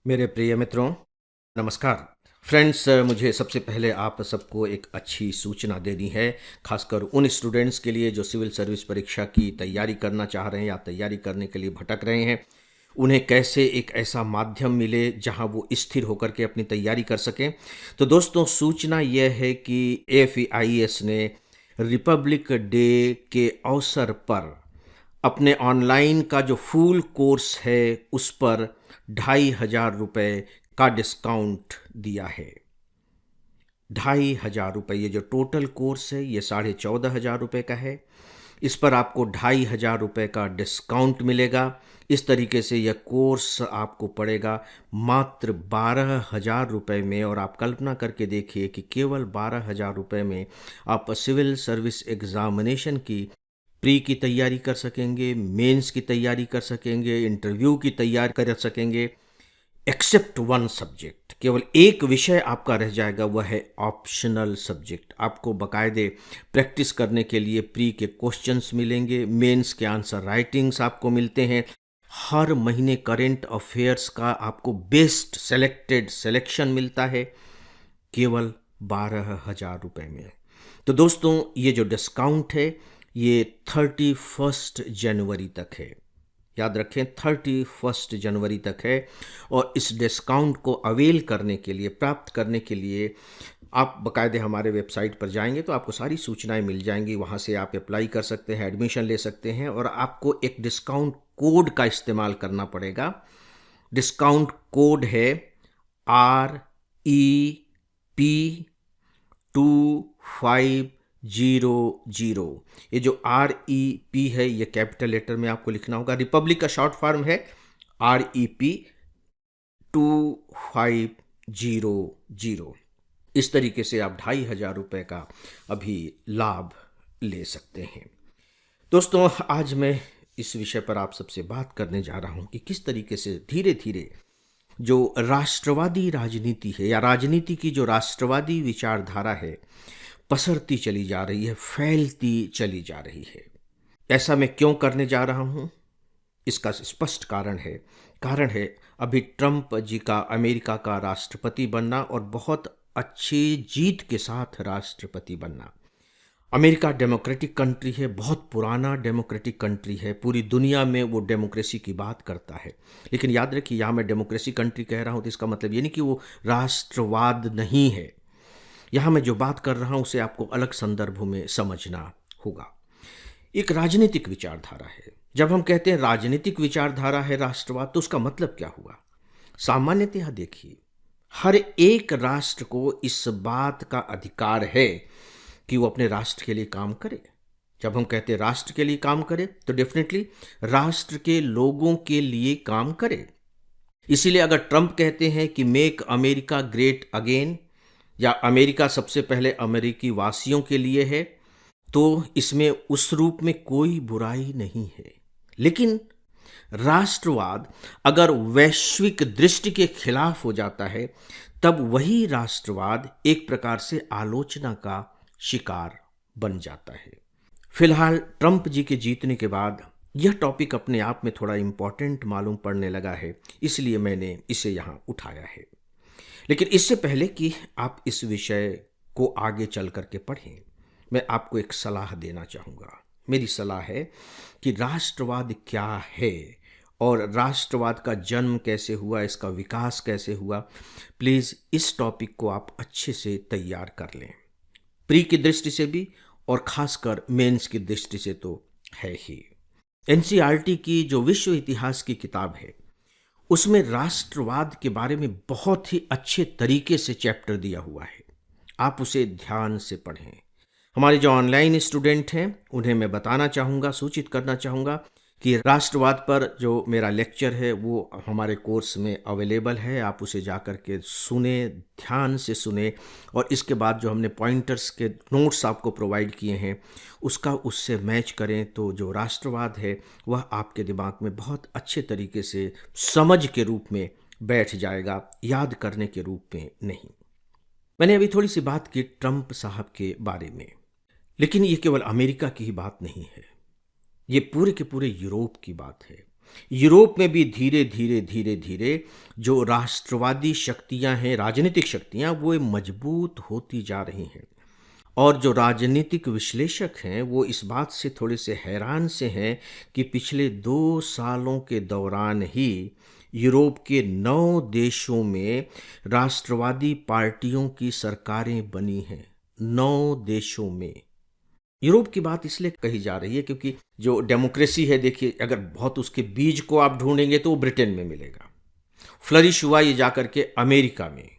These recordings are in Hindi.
मेरे प्रिय मित्रों, नमस्कार। फ्रेंड्स, मुझे सबसे पहले आप सबको एक अच्छी सूचना देनी है, खासकर उन स्टूडेंट्स के लिए जो सिविल सर्विस परीक्षा की तैयारी करना चाह रहे हैं या तैयारी करने के लिए भटक रहे हैं। उन्हें कैसे एक ऐसा माध्यम मिले जहां वो स्थिर होकर के अपनी तैयारी कर सकें। तो दोस्तों, सूचना यह है कि AFEIS ने रिपब्लिक डे के अवसर पर अपने ऑनलाइन का जो फुल कोर्स है उस पर 2,500 रुपये का डिस्काउंट दिया है। 2,500 रुपये, ये जो टोटल कोर्स है ये 14,500 रुपये का है। इस पर आपको 2,500 रुपये का डिस्काउंट मिलेगा। इस तरीके से यह कोर्स आपको पड़ेगा मात्र 12,000 रुपये में। और आप कल्पना करके देखिए कि केवल 12,000 रुपये में आप सिविल सर्विस एग्ज़ामिनेशन की प्री की तैयारी कर सकेंगे, मेंस की तैयारी कर सकेंगे, इंटरव्यू की तैयारी कर सकेंगे। एक्सेप्ट वन सब्जेक्ट, केवल एक विषय आपका रह जाएगा, वह है ऑप्शनल सब्जेक्ट। आपको बाकायदे प्रैक्टिस करने के लिए प्री के क्वेश्चंस मिलेंगे, मेंस के आंसर राइटिंग्स आपको मिलते हैं। हर महीने करंट अफेयर्स का आपको बेस्ट सेलेक्टेड सिलेक्शन मिलता है, केवल 12,000 रुपये में। तो दोस्तों, ये जो डिस्काउंट है ये 31 जनवरी तक है। याद रखें, 31 जनवरी तक है। और इस डिस्काउंट को अवेल करने के लिए, प्राप्त करने के लिए आप बाकायदे हमारे वेबसाइट पर जाएंगे तो आपको सारी सूचनाएं मिल जाएंगी। वहाँ से आप अप्लाई कर सकते हैं, एडमिशन ले सकते हैं। और आपको एक डिस्काउंट कोड का इस्तेमाल करना पड़ेगा। डिस्काउंट कोड है REP2500। ये जो REP है ये कैपिटल लेटर में आपको लिखना होगा। रिपब्लिक का शॉर्ट फॉर्म है REP2500। इस तरीके से आप 2,500 रुपये का अभी लाभ ले सकते हैं। दोस्तों, आज मैं इस विषय पर आप सबसे बात करने जा रहा हूं कि किस तरीके से धीरे धीरे जो राष्ट्रवादी राजनीति है या राजनीति की जो राष्ट्रवादी विचारधारा है पसरती चली जा रही है, फैलती चली जा रही है। ऐसा मैं क्यों करने जा रहा हूं, इसका स्पष्ट कारण है अभी ट्रंप जी का अमेरिका का राष्ट्रपति बनना और बहुत अच्छी जीत के साथ राष्ट्रपति बनना। अमेरिका डेमोक्रेटिक कंट्री है, बहुत पुराना डेमोक्रेटिक कंट्री है, पूरी दुनिया में वो डेमोक्रेसी की बात करता है। लेकिन याद रखिए, यहाँ मैं डेमोक्रेसी कंट्री कह रहा हूँ तो इसका मतलब ये नहीं कि वो राष्ट्रवाद नहीं है। यहाँ मैं जो बात कर रहा हूँ उसे आपको अलग संदर्भों में समझना होगा। एक राजनीतिक विचारधारा है। जब हम कहते हैं राजनीतिक विचारधारा है राष्ट्रवाद, तो उसका मतलब क्या हुआ? सामान्यतः देखिए, हर एक राष्ट्र को इस बात का अधिकार है कि वो अपने राष्ट्र के लिए काम करे। जब हम कहते हैं राष्ट्र के लिए काम करे तो डेफिनेटली राष्ट्र के लोगों के लिए काम करे। इसीलिए अगर ट्रंप कहते हैं कि मेक अमेरिका ग्रेट अगेन या अमेरिका सबसे पहले अमेरिकी वासियों के लिए है, तो इसमें उस रूप में कोई बुराई नहीं है। लेकिन राष्ट्रवाद अगर वैश्विक दृष्टि के खिलाफ हो जाता है, तब वही राष्ट्रवाद एक प्रकार से आलोचना का शिकार बन जाता है। फिलहाल ट्रंप जी के जीतने के बाद यह टॉपिक अपने आप में थोड़ा इम्पॉर्टेंट मालूम पड़ने लगा है, इसलिए मैंने इसे यहाँ उठाया है। लेकिन इससे पहले कि आप इस विषय को आगे चल करके पढ़ें, मैं आपको एक सलाह देना चाहूँगा। मेरी सलाह है कि राष्ट्रवाद क्या है और राष्ट्रवाद का जन्म कैसे हुआ, इसका विकास कैसे हुआ। प्लीज़ इस टॉपिक को आप अच्छे से तैयार कर लें, प्री की दृष्टि से भी और खासकर मेंस की दृष्टि से तो है ही। NCERT की जो विश्व इतिहास की किताब है उसमें राष्ट्रवाद के बारे में बहुत ही अच्छे तरीके से चैप्टर दिया हुआ है। आप उसे ध्यान से पढ़ें। हमारे जो ऑनलाइन स्टूडेंट हैं उन्हें मैं बताना चाहूँगा, सूचित करना चाहूँगा कि राष्ट्रवाद पर जो मेरा लेक्चर है वो हमारे कोर्स में अवेलेबल है। आप उसे जाकर के सुने, ध्यान से सुने, और इसके बाद जो हमने पॉइंटर्स के नोट्स आपको प्रोवाइड किए हैं उसका उससे मैच करें, तो जो राष्ट्रवाद है वह आपके दिमाग में बहुत अच्छे तरीके से समझ के रूप में बैठ जाएगा, याद करने के रूप में नहीं। मैंने अभी थोड़ी सी बात की ट्रंप साहब के बारे में, लेकिन ये केवल अमेरिका की ही बात नहीं है, ये पूरे के पूरे यूरोप की बात है। यूरोप में भी धीरे धीरे धीरे धीरे जो राष्ट्रवादी शक्तियां हैं, राजनीतिक शक्तियां, वो मजबूत होती जा रही हैं। और जो राजनीतिक विश्लेषक हैं वो इस बात से थोड़े से हैरान से हैं कि पिछले 2 सालों के दौरान ही यूरोप के 9 देशों में राष्ट्रवादी पार्टियों की सरकारें बनी हैं। 9 देशों में। यूरोप की बात इसलिए कही जा रही है क्योंकि जो डेमोक्रेसी है, देखिए, अगर बहुत उसके बीज को आप ढूंढेंगे तो वो ब्रिटेन में मिलेगा। फ्लरिश हुआ ये जाकर के अमेरिका में।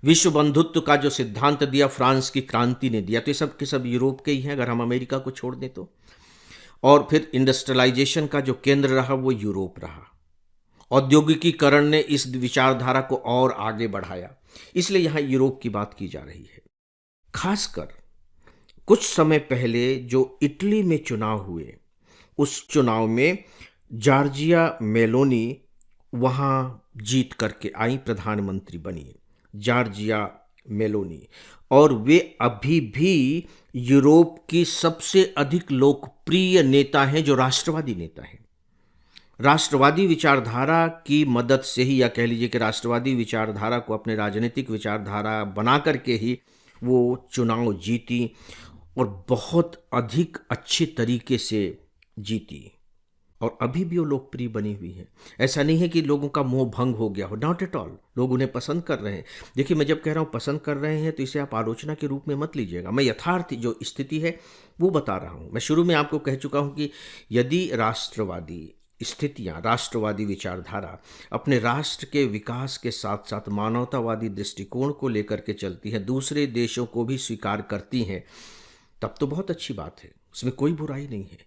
विश्व बंधुत्व का जो सिद्धांत दिया फ्रांस की क्रांति ने दिया, तो ये सब के सब यूरोप के ही हैं अगर हम अमेरिका को छोड़ दें तो। और फिर इंडस्ट्रियलाइजेशन का जो केंद्र रहा वो यूरोप रहा। औद्योगिकीकरण ने इस विचारधारा को और आगे बढ़ाया, इसलिए यहाँ यूरोप की बात की जा रही है। खासकर कुछ समय पहले जो इटली में चुनाव हुए, उस चुनाव में जॉर्जिया मेलोनी वहाँ जीत करके आई, प्रधानमंत्री बनी जॉर्जिया मेलोनी। और वे अभी भी यूरोप की सबसे अधिक लोकप्रिय नेता हैं, जो राष्ट्रवादी नेता हैं। राष्ट्रवादी विचारधारा की मदद से ही, या कह लीजिए कि राष्ट्रवादी विचारधारा को अपने राजनीतिक विचारधारा बना करके ही वो चुनाव जीती और बहुत अधिक अच्छे तरीके से जीती। और अभी भी वो लोकप्रिय बनी हुई है। ऐसा नहीं है कि लोगों का मोह भंग हो गया हो, नॉट एट ऑल। लोग उन्हें पसंद कर रहे हैं। देखिए, मैं जब कह रहा हूँ पसंद कर रहे हैं तो इसे आप आलोचना के रूप में मत लीजिएगा। मैं यथार्थ जो स्थिति है वो बता रहा हूँ। मैं शुरू में आपको कह चुका हूँ कि यदि राष्ट्रवादी स्थितियाँ, राष्ट्रवादी विचारधारा अपने राष्ट्र के विकास के साथ साथ मानवतावादी दृष्टिकोण को लेकर के चलती है, दूसरे देशों को भी स्वीकार करती हैं, तब तो बहुत अच्छी बात है, उसमें कोई बुराई नहीं है।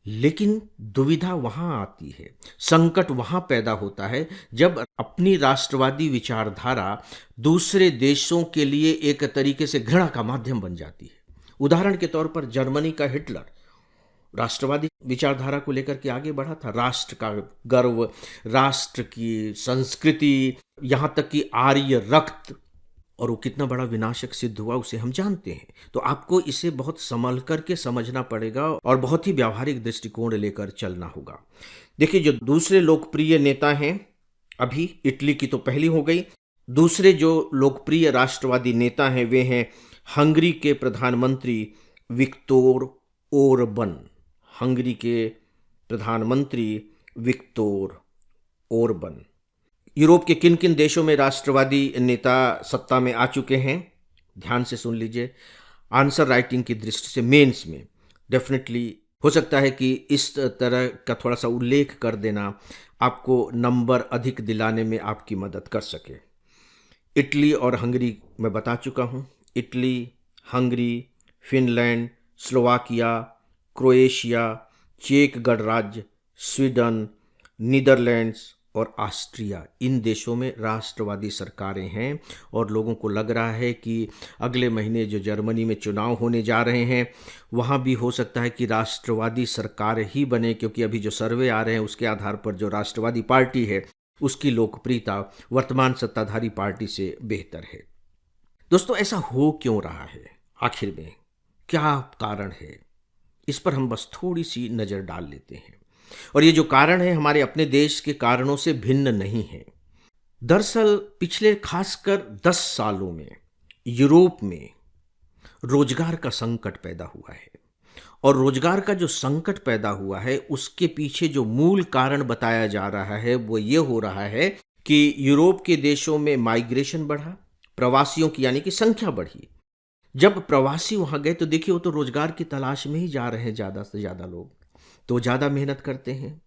लेकिन दुविधा वहाँ आती है, संकट वहाँ पैदा होता है जब अपनी राष्ट्रवादी विचारधारा दूसरे देशों के लिए एक तरीके से घृणा का माध्यम बन जाती है। उदाहरण के तौर पर जर्मनी का हिटलर राष्ट्रवादी विचारधारा को लेकर के आगे बढ़ा था। राष्ट्र का गर्व, राष्ट्र की संस्कृति, यहाँ तक कि आर्य रक्त, और वो कितना बड़ा विनाशक सिद्ध हुआ उसे हम जानते हैं। तो आपको इसे बहुत संभल करके समझना पड़ेगा और बहुत ही व्यावहारिक दृष्टिकोण लेकर चलना होगा। देखिए, जो दूसरे लोकप्रिय नेता हैं, अभी इटली की तो पहली हो गई, दूसरे जो लोकप्रिय राष्ट्रवादी नेता हैं वे हैं हंगरी के प्रधानमंत्री विक्तोर ओरबन। हंगरी के प्रधानमंत्री विक्तोर ओरबन। यूरोप के किन किन देशों में राष्ट्रवादी नेता सत्ता में आ चुके हैं, ध्यान से सुन लीजिए। आंसर राइटिंग की दृष्टि से मेंस में डेफिनेटली हो सकता है कि इस तरह का थोड़ा सा उल्लेख कर देना आपको नंबर अधिक दिलाने में आपकी मदद कर सके। इटली और हंगरी मैं बता चुका हूँ। Italy, Hungary, Finland, Slovakia, Croatia, चेक गणराज्य, स्वीडन, नीदरलैंड्स और ऑस्ट्रिया, इन देशों में राष्ट्रवादी सरकारें हैं। और लोगों को लग रहा है कि अगले महीने जो जर्मनी में चुनाव होने जा रहे हैं वहाँ भी हो सकता है कि राष्ट्रवादी सरकार ही बने, क्योंकि अभी जो सर्वे आ रहे हैं उसके आधार पर जो राष्ट्रवादी पार्टी है उसकी लोकप्रियता वर्तमान सत्ताधारी पार्टी से बेहतर है। दोस्तों, ऐसा हो क्यों रहा है, आखिर में क्या कारण है, इस पर हम बस थोड़ी सी नज़र डाल लेते हैं। और ये जो कारण है हमारे अपने देश के कारणों से भिन्न नहीं है। दरअसल पिछले खासकर 10 सालों में यूरोप में रोजगार का संकट पैदा हुआ है। और रोजगार का जो संकट पैदा हुआ है उसके पीछे जो मूल कारण बताया जा रहा है वो ये हो रहा है कि यूरोप के देशों में माइग्रेशन बढ़ा, प्रवासियों की यानी कि संख्या बढ़ी। जब प्रवासी वहाँ गए तो देखिए वो तो रोजगार की तलाश में ही जा रहे हैं, ज़्यादा से ज़्यादा लोग तो ज़्यादा मेहनत करते हैं,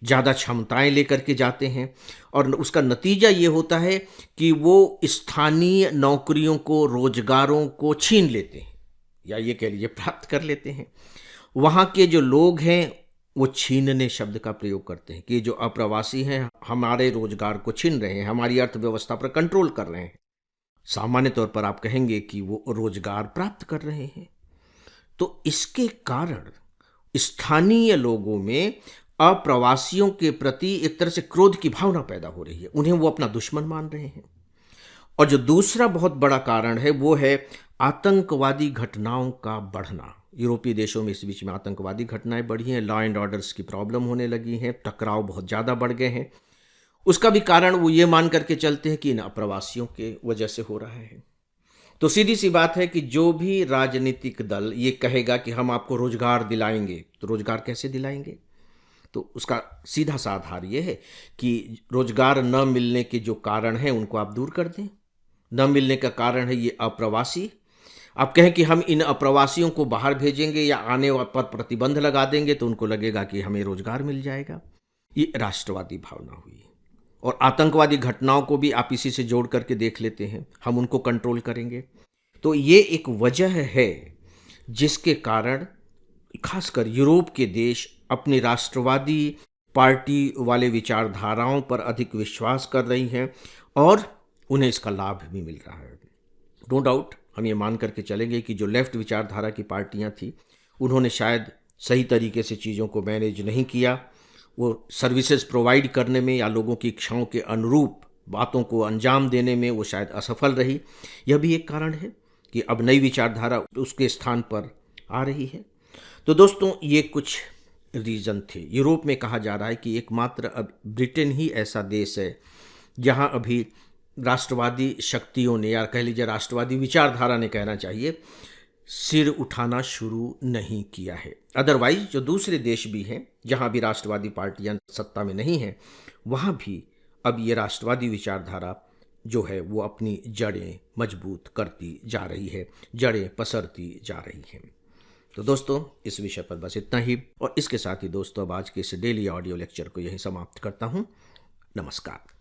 ज़्यादा क्षमताएं लेकर के जाते हैं, और उसका नतीजा ये होता है कि वो स्थानीय नौकरियों को, रोजगारों को छीन लेते हैं, या ये कह लीजिए प्राप्त कर लेते हैं। वहाँ के जो लोग हैं वो छीनने शब्द का प्रयोग करते हैं कि जो अप्रवासी हैं हमारे रोजगार को छीन रहे हैं, हमारी अर्थव्यवस्था पर कंट्रोल कर रहे हैं। सामान्य तौर पर आप कहेंगे कि वो रोजगार प्राप्त कर रहे हैं। तो इसके कारण स्थानीय लोगों में अप्रवासियों के प्रति एक तरह से क्रोध की भावना पैदा हो रही है, उन्हें वो अपना दुश्मन मान रहे हैं। और जो दूसरा बहुत बड़ा कारण है वो है आतंकवादी घटनाओं का बढ़ना, यूरोपीय देशों में इस बीच में आतंकवादी घटनाएं बढ़ी हैं, लॉ एंड ऑर्डर्स की प्रॉब्लम होने लगी हैं, टकराव बहुत ज़्यादा बढ़ गए हैं। उसका भी कारण वो ये मान करके चलते हैं कि इन अप्रवासियों के वजह से हो रहा है। तो सीधी सी बात है कि जो भी राजनीतिक दल ये कहेगा कि हम आपको रोजगार दिलाएंगे, तो रोजगार कैसे दिलाएंगे? तो उसका सीधा सा आधार ये है कि रोजगार न मिलने के जो कारण हैं उनको आप दूर कर दें। न मिलने का कारण है ये अप्रवासी। आप कहें कि हम इन अप्रवासियों को बाहर भेजेंगे या आने पर प्रतिबंध लगा देंगे तो उनको लगेगा कि हमें रोजगार मिल जाएगा। ये राष्ट्रवादी भावना हुई। और आतंकवादी घटनाओं को भी आप इसी से जोड़ करके देख लेते हैं, हम उनको कंट्रोल करेंगे। तो ये एक वजह है जिसके कारण खासकर यूरोप के देश अपनी राष्ट्रवादी पार्टी वाले विचारधाराओं पर अधिक विश्वास कर रही हैं और उन्हें इसका लाभ भी मिल रहा है। नो डाउट हम ये मान करके चलेंगे कि जो लेफ्ट विचारधारा की पार्टियां थी उन्होंने शायद सही तरीके से चीज़ों को मैनेज नहीं किया। वो सर्विसेज प्रोवाइड करने में या लोगों की इच्छाओं के अनुरूप बातों को अंजाम देने में वो शायद असफल रही। यह भी एक कारण है कि अब नई विचारधारा उसके स्थान पर आ रही है। तो दोस्तों ये कुछ रीज़न थे। यूरोप में कहा जा रहा है कि एकमात्र अब ब्रिटेन ही ऐसा देश है जहां अभी राष्ट्रवादी शक्तियों ने, या कह लीजिए राष्ट्रवादी विचारधारा ने कहना चाहिए, सिर उठाना शुरू नहीं किया है। अदरवाइज जो दूसरे देश भी हैं जहां भी राष्ट्रवादी पार्टियां सत्ता में नहीं हैं वहां भी अब ये राष्ट्रवादी विचारधारा जो है वो अपनी जड़ें मजबूत करती जा रही है, जड़ें पसरती जा रही हैं। तो दोस्तों इस विषय पर बस इतना ही, और इसके साथ ही दोस्तों अब आज के इस डेली ऑडियो लेक्चर को यहीं समाप्त करता हूँ। नमस्कार।